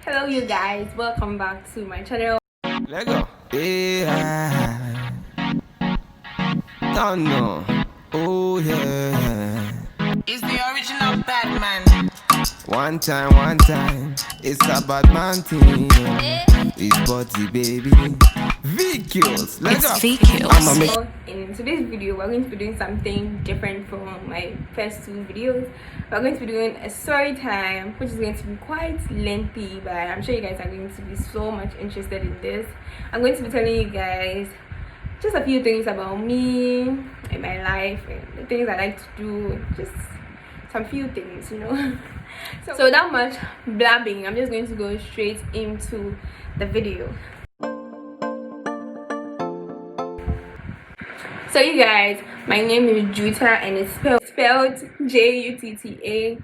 Hello you guys, welcome back to my channel. Lego. Yeah. Don't know. Oh yeah. It's the original Batman. One time. It's a bad man thing. It's body baby. VQs. Lego. It's VQs. I'ma make. So in today's video we're going to be doing something different from my first two videos. We're going to be doing a story time, which is going to be quite lengthy, but I'm sure you guys are going to be so much interested in this. I'm going to be telling you guys just a few things about me and my life and the things I like to do, just some few things, So without much blabbing, I'm just going to go straight into the video. So you guys, my name is Juta and it's spelled J-U-T-T-A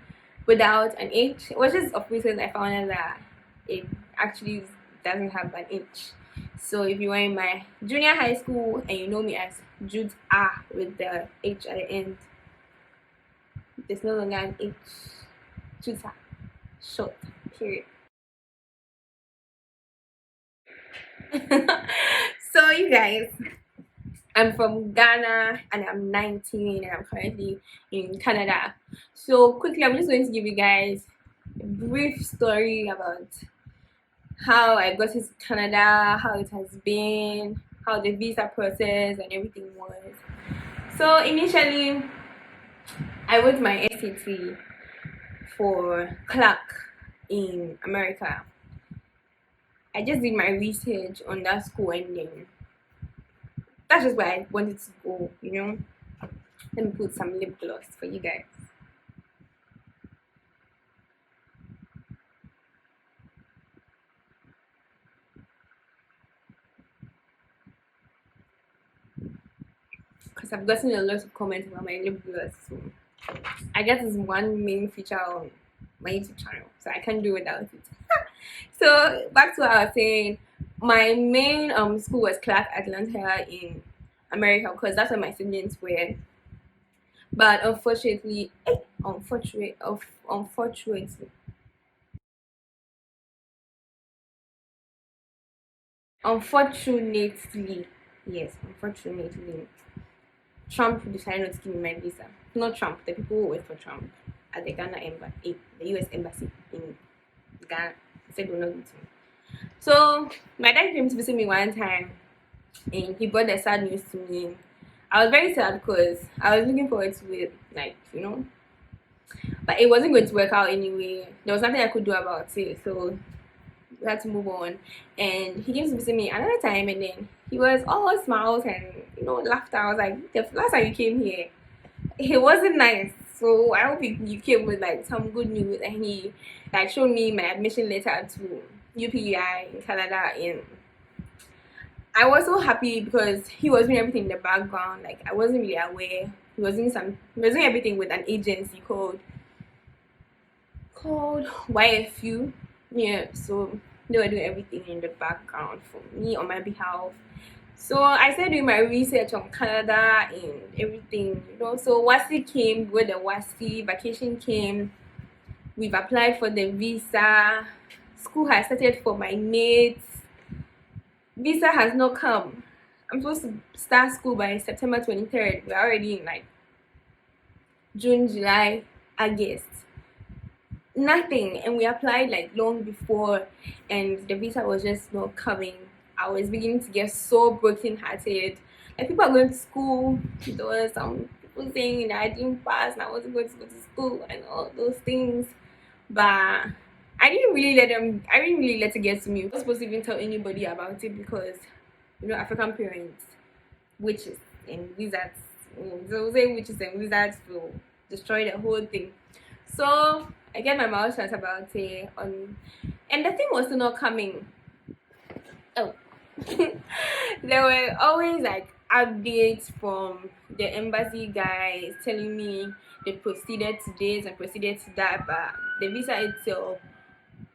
without an H, which is of reason I found out that it actually doesn't have an H. So if you were in my junior high school and you know me as Juta with the H at the end, there's no longer an H. Juta, short, period. So you guys, I'm from Ghana and I'm 19 and I'm currently in Canada. So quickly, I'm just going to give you guys a brief story about how I got to Canada, how it has been, how the visa process and everything was. So initially, I went to my SAT for Clark in America. I just did my research on that school and then that's just where I wanted to go, Let me put some lip gloss for you guys. Because I've gotten a lot of comments about my lip gloss. So I guess it's one main feature on my YouTube channel. So I can't do without it. So back to what I was saying. My main school was Clark Atlanta in America because that's where my siblings were. But unfortunately, unfortunately, Trump decided not to give me my visa. Not Trump, the people who work for Trump at the Ghana embassy, the US embassy in Ghana, said they will not give it to me. So my dad came to visit me one time and he brought the sad news to me. I was very sad because I was looking forward to it, but it wasn't going to work out anyway. There was nothing I could do about it, so we had to move on. And he came to visit me another time and then he was all smiles and laughter. I was like, the last time you came here, it wasn't nice. So I hope you came with some good news. And he showed me my admission letter to UPI in Canada, and I was so happy because he was doing everything in the background. I wasn't really aware. He was doing everything with an agency called YFU. Yeah, so they were doing everything in the background for me on my behalf. So I started doing my research on Canada and everything, So WASI came, when the WASI vacation came, we've applied for the visa. School has started for my mates. Visa has not come. I'm supposed to start school by September 23rd. We're already in June, July, August. Nothing. And we applied long before and the visa was just not coming. I was beginning to get so broken hearted. People are going to school. There were some people saying that I didn't pass and I wasn't going to go to school and all those things. But I didn't really let it get to me. I wasn't supposed to even tell anybody about it because African parents, witches and wizards, they'll say witches and wizards will destroy the whole thing. So I get my mouth shut about it and the thing was still not coming. Oh. There were always updates from the embassy guys telling me they proceeded to this and proceeded to that, but the visa itself,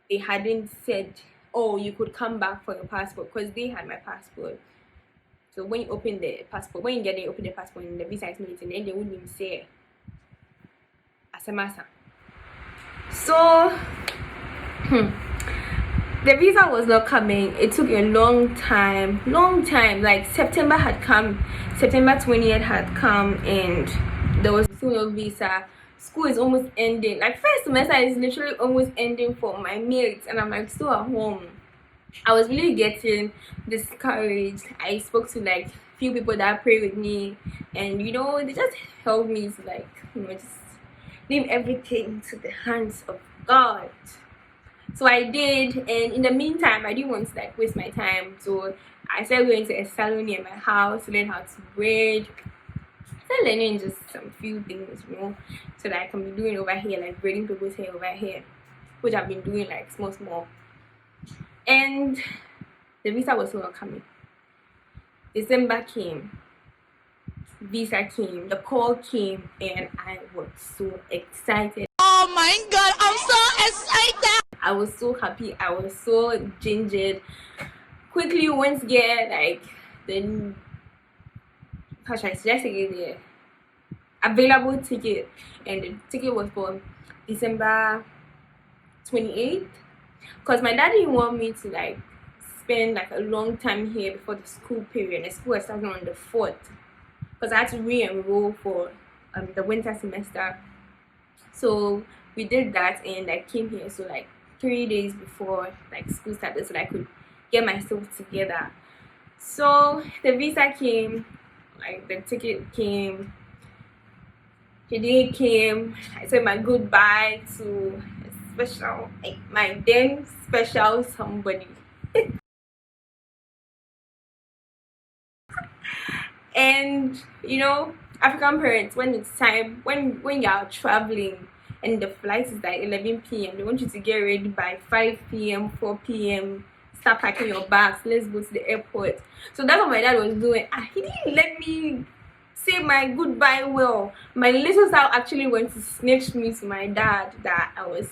they hadn't said, oh, you could come back for your passport, because they had my passport. So when you open the passport, when you get there, you open the passport and the visa is not, and then they wouldn't even say asemasa. So the visa was not coming. It took a long time. Like September had come, September 20th had come, and there was still no visa. School is almost ending. Like first semester is literally almost ending for my mates, and I'm like still at home. I was really getting discouraged. I spoke to like few people that pray with me, and they just helped me to like just leave everything to the hands of God. So I did, and in the meantime I didn't want to like waste my time, so I started going to a salon near my house to learn how to braid. I started learning just some few things, so that I can be doing over here, like braiding people's hair over here, which I've been doing like small. And the visa was not coming. December came, visa came, the call came, and I was so excited. Oh my God, I'm so excited. I was so happy. I was so gingered. Quickly went to get like the available ticket, and the ticket was for December 28th, because my dad didn't want me to like spend like a long time here before the school period. The school was starting on the 4th, because I had to re-enroll for the winter semester. So we did that, and I came here so like 3 days before like school started, so that I could get myself together. So the visa came, like the ticket came, the day came. I said my goodbye to a special, like my then special somebody. And African parents, when it's time, when you are traveling and the flight is like 11 p.m, they want you to get ready by 5 p.m, 4 p.m, start packing your bags, let's go to the airport. So that's what my dad was doing. He didn't let me say my goodbye well. My little sister actually went to snitch me to my dad that I was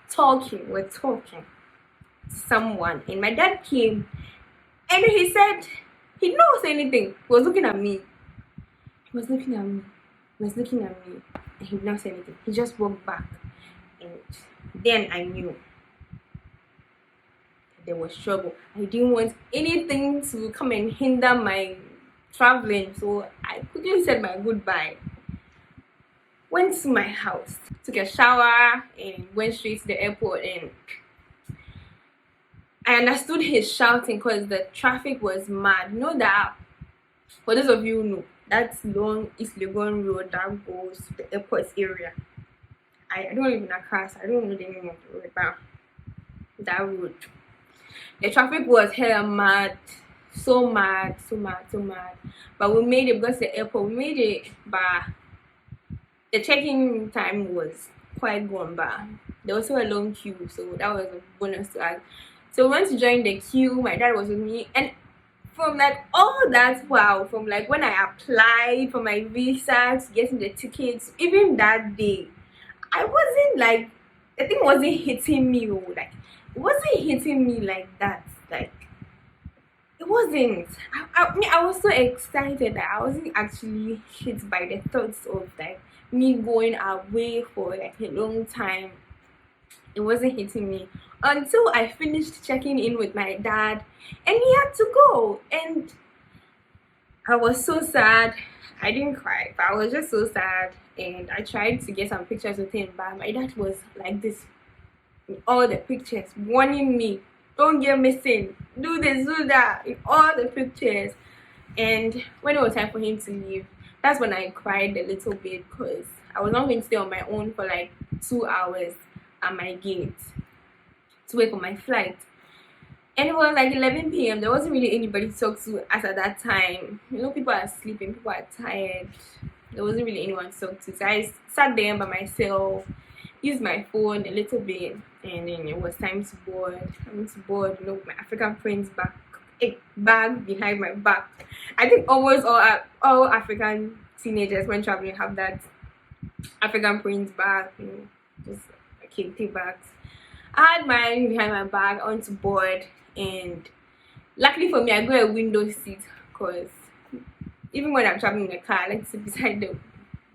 talking to someone, and my dad came, and he said he did not say anything. He was looking at me. He was looking at me, and he did not say anything. He just walked back, and then I knew there was trouble. I didn't want anything to come and hinder my traveling, so I quickly said my goodbye. Went to my house, took a shower, and went straight to the airport. And I understood his shouting because the traffic was mad. That for those of you who know, that's long East Legon Road that goes to the airport area. I don't live in Accra, so I don't know the name of the road, but that road. The traffic was hella mad, so mad. But we made it because the airport, we made it, but the check-in time was quite gone, but there was still a long queue, so that was a bonus to us. So we went to join the queue. My dad was with me, and from like all that, from like when I applied for my visa to getting the tickets, even that day, I wasn't like, the thing wasn't hitting me, like it wasn't hitting me like that, like it wasn't. I was so excited that I wasn't actually hit by the thoughts of like me going away for like a long time. It wasn't hitting me until I finished checking in with my dad, and he had to go, and I was so sad. I didn't cry, but I was just so sad, and I tried to get some pictures with him, but my dad was like this in all the pictures, warning me, don't get missing, do this, do that, in all the pictures. And when it was time for him to leave, that's when I cried a little bit, because I was not going to stay on my own for like 2 hours at my gate to wait for my flight. And it was like 11 p.m. There wasn't really anybody to talk to us at that time. People are sleeping, people are tired. There wasn't really anyone to talk to. So I sat there by myself, used my phone a little bit, and then it was time to board. I went to board, my African Prince bag behind my back. I think almost all African teenagers when traveling have that African Prince bag, just kente bags. I had mine behind my back. I went to board, and luckily for me, I got a window seat, because even when I'm traveling in the car, I like to sit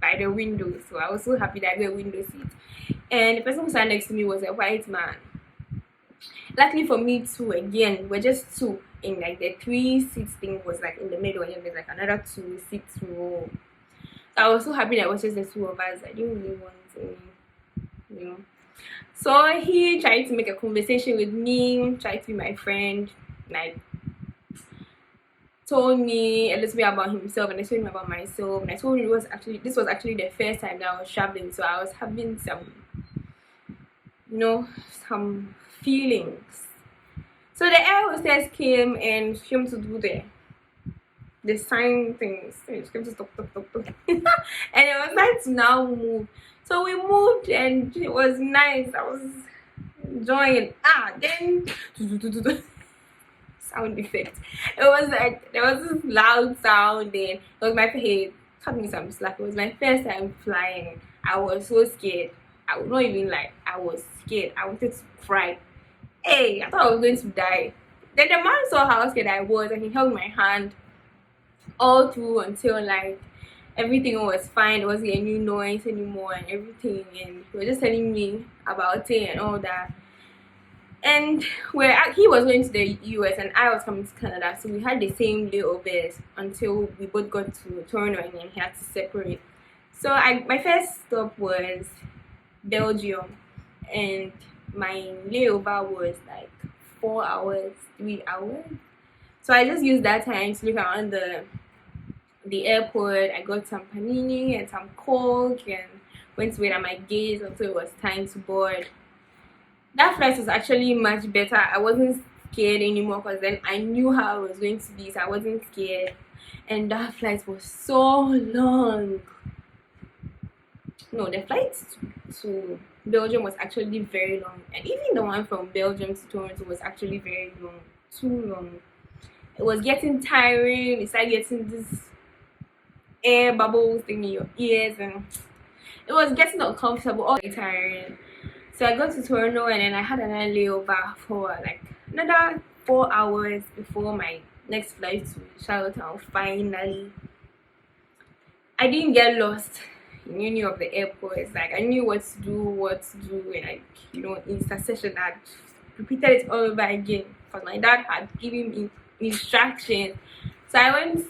by the window. So I was so happy that I got a window seat. And the person who sat next to me was a white man. Luckily for me too, again, we're just two, in like the 3 seats thing was like in the middle, and then there's like another 2 seats row. So I was so happy that it was just the two of us. I didn't really want any, you know. So he tried to make a conversation with me, tried to be my friend, like told me a little bit about himself, and I told him about myself, and I told him this was actually the first time that I was traveling, so I was having some, you know, some feelings. So the air hostess came and came to do the sign things. She came to stop, and it was time to now move. So we moved, and it was nice. I was enjoying. Then sound effect. It was like there was this loud sound, and it was my head. Cut me some slack. It was my first time flying. I was so scared. I would not even lie. I was scared. I wanted to cry. Hey, I thought I was going to die. Then the man saw how scared I was, and he held my hand all through until like everything was fine. There wasn't any noise anymore and everything, and he was just telling me about it and all that. And he was going to the US and I was coming to Canada, so we had the same layovers until we both got to Toronto, and then he had to separate. So my first stop was Belgium, and my layover was like 4 hours, 3 hours. So I just used that time to look around the airport. I got some panini and some Coke and went to wait at my gate until it was time to board. That flight was actually much better. I wasn't scared anymore because then I knew how it was going to be, so I wasn't scared. And that flight was so long. No, the flight to Belgium was actually very long, and even the one from Belgium to Toronto was actually very long, too long. It was getting tiring. It started getting this air bubbles thing in your ears, and it was getting uncomfortable, all tiring. So I got to Toronto, and then I had another layover for like another 4 hours before my next flight to Charlottetown. Finally, I didn't get lost in any of the airports. Like I knew what to do, and like, you know, in succession I repeated it all over again because my dad had given me instructions. So I went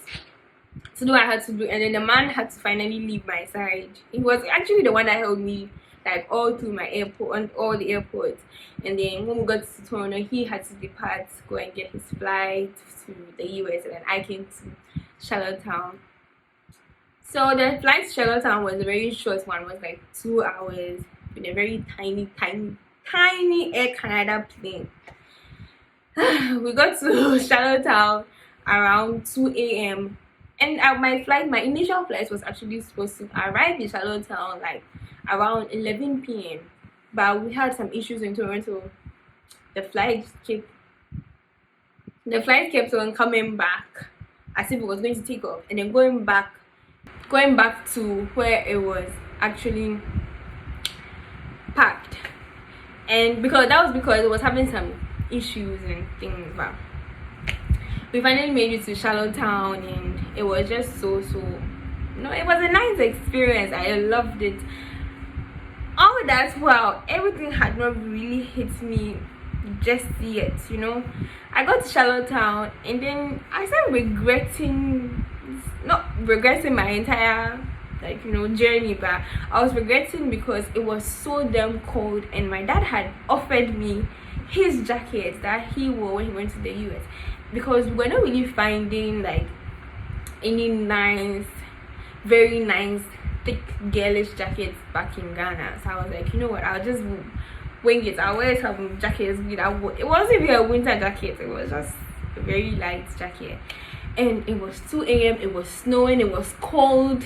to do what I had to do, and then the man had to finally leave my side. He was actually the one that held me like all through my airport and all the airports. And then when we got to Toronto, he had to depart, go and get his flight to the US, and then I came to Charlottetown. So the flight to Charlottetown was a very short one. It was like 2 hours with a very tiny Air Canada plane. We got to Charlottetown around 2 a.m. and my initial flight was actually supposed to arrive in Charlottetown like around 11 p.m. but we had some issues in Toronto. The flight kept on coming back as if it was going to take off, and then going back to where it was actually parked. And because it was having some issues and things, but we finally made it to Charlottetown, and it was just so it was a nice experience. I loved it. All that while everything had not really hit me just yet, you know. I got to Charlottetown, and then I started not regretting my entire journey, but I was regretting because it was so damn cold, and my dad had offered me his jacket that he wore when he went to the US, because we're not really finding like any very nice thick girlish jackets back in Ghana. So I was like, you know what, I'll just wing it. I'll wear some jackets. It wasn't even a winter jacket, it was just a very light jacket. And it was 2 a.m. It was snowing. It was cold.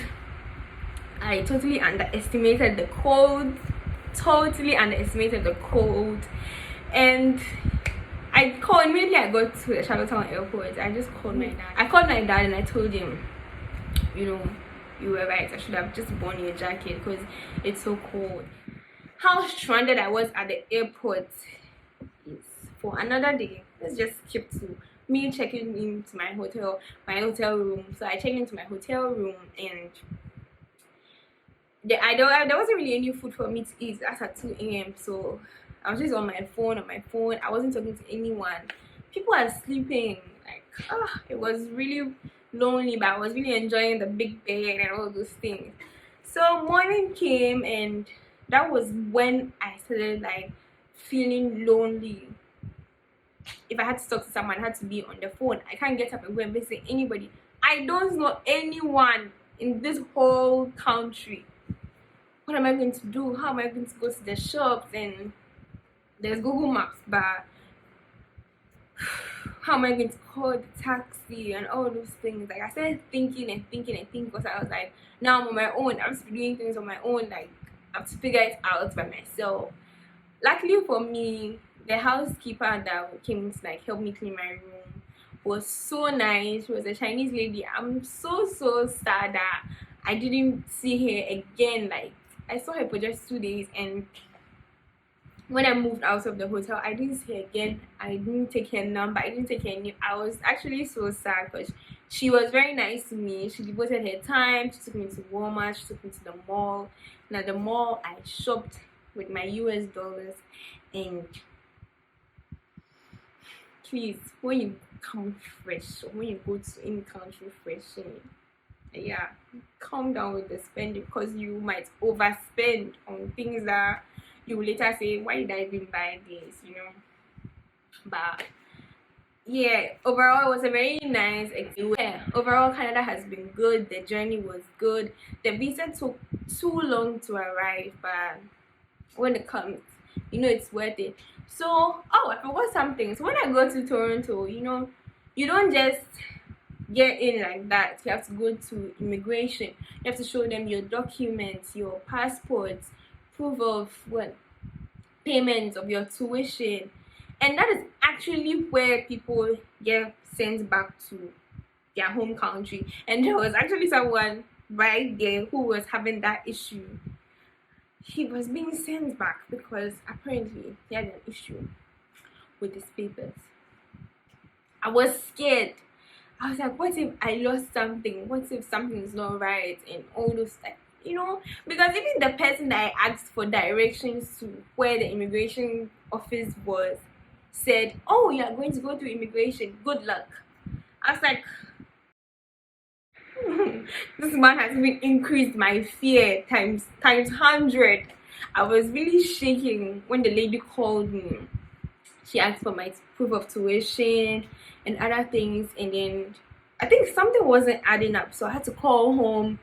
I totally underestimated the cold. And immediately I got to the Charlottetown airport. I just called my dad. I called my dad and I told him, you know, you were right. I should have just worn your jacket because it's so cold. How stranded I was at the airport is for another day. Let's just skip to me checking into my hotel room. So I checked into my hotel room, and there wasn't really any food for me to eat. That's at 2 a.m. So I was just on my phone. I wasn't talking to anyone. People are sleeping. Like, it was really lonely, but I was really enjoying the big bed and all those things. So morning came, and that was when I started like feeling lonely. If I had to talk to someone, I had to be on the phone. I can't get up and go and visit anybody. I don't know anyone in this whole country. What am I going to do? How am I going to go to the shops? And there's Google Maps, but how am I going to call the taxi and all those things? Like, I started thinking because I was like, now I'm on my own. I have to be doing things on my own. Like, I have to figure it out by myself. Luckily for me, the housekeeper that came to like help me clean my room was so nice. She was a Chinese lady. I'm so sad that I didn't see her again. Like, I saw her for just 2 days, and when I moved out of the hotel, I didn't see her again. I didn't take her number. I didn't take her name. I was actually so sad because she was very nice to me. She devoted her time. She took me to Walmart. She took me to the mall. And at the mall, I shopped with my US dollars. And please, when you come fresh, or when you go to any country fresh, yeah, calm down with the spending, because you might overspend on things that you will later say, why did I even buy this, But yeah, overall it was a very nice experience. Yeah, overall Canada has been good. The journey was good. The visa took too long to arrive, but when it comes, it's worth it. So I forgot something. So when I go to Toronto, you don't just get in like that. You have to go to immigration. You have to show them your documents, your passports, proof of payments of your tuition, and that is actually where people get sent back to their home country. And there was actually someone right there who was having that issue. He was being sent back because apparently he had an issue with his papers. I was scared. I was like, what if I lost something? What if something is not right? And all those stuff, because even the person that I asked for directions to where the immigration office was said, oh, you are going to go through immigration, good luck. I was like, this man has even increased my fear times 100. I was really shaking when the lady called me. She asked for my proof of tuition and other things, and then I think something wasn't adding up, so I had to call home,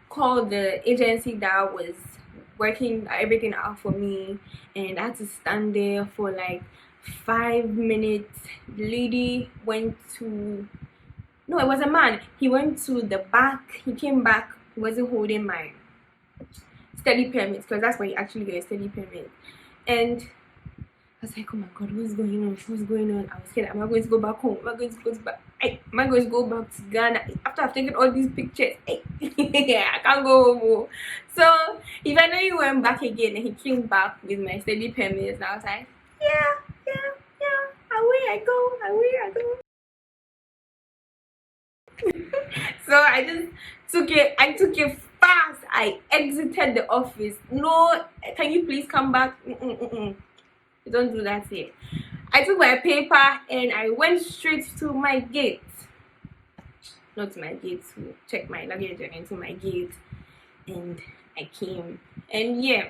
call the agency that was working everything out for me, and I had to stand there for like 5 minutes. The lady went to, no, it was a man. He went to the back. He came back. He wasn't holding my study permit, because that's where you actually get a study permit. And I was like, oh my god, what's going on? I was scared. Am I going to go back home? Am I going to go back to Ghana after I've taken all these pictures? I can't go home. So eventually he went back again, and he came back with my study permits, and I was like, yeah, away I go. So I just took it fast. I exited the office. No, can you please come back? You don't do that here. I took my paper and I went straight to my gate. Not to my gate, to check my luggage and into my gate. And I came. And yeah,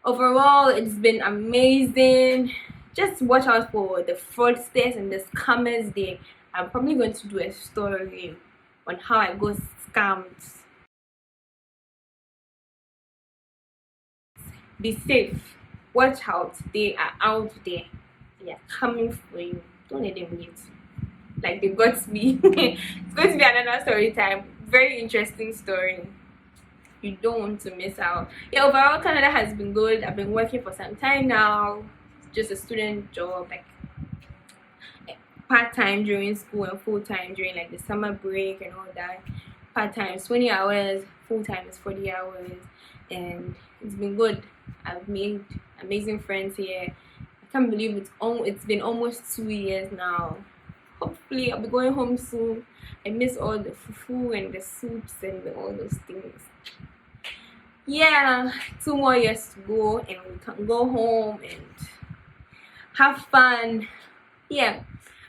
overall it's been amazing. Just watch out for the fraudsters and the scammers there. I'm probably going to do a story on how I got scammed. Be safe. Watch out. They are out there. They are coming for you. Don't let them get you. Like they got me. It's going to be another story time. Very interesting story. You don't want to miss out. Yeah, overall Canada has been good. I've been working for some time now. It's just a student job, like part-time during school and full-time during like the summer break and all that. Part-time is 20 hours, full-time is 40 hours, and it's been good. I've made amazing friends here. I can't believe it's been almost 2 years now. Hopefully I'll be going home soon. I miss all the fufu and the soups and all those things. yeah, 2 more years to go and we can go home and have fun. Yeah.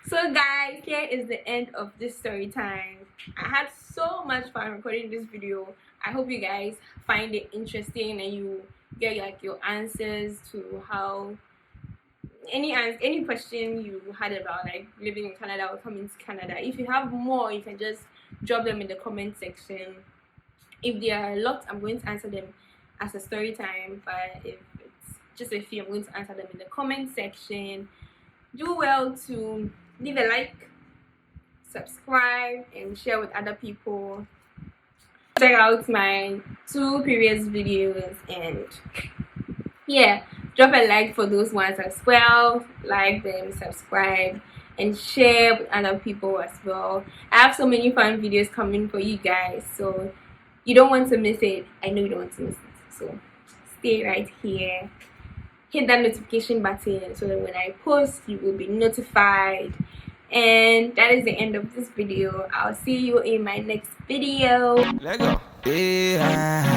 So guys, here is the end of this story time. I had so much fun recording this video. I hope you guys find it interesting and you get like your answers to how any question you had about like living in Canada or coming to Canada. If you have more, you can just drop them in the comment section. If there are a lot, I'm going to answer them as a story time, but if it's just a few, I'm going to answer them in the comment section. Do well to leave a like, subscribe, and share with other people. Check out my 2 previous videos, and yeah, drop a like for those ones as well. Like them, subscribe, and share with other people as well. I have so many fun videos coming for you guys, so you don't want to miss it. I know you don't want to miss it, so stay right here. Hit that notification button so that when I post, you will be notified. And that is the end of this video. I'll see you in my next video. Let go. Yeah.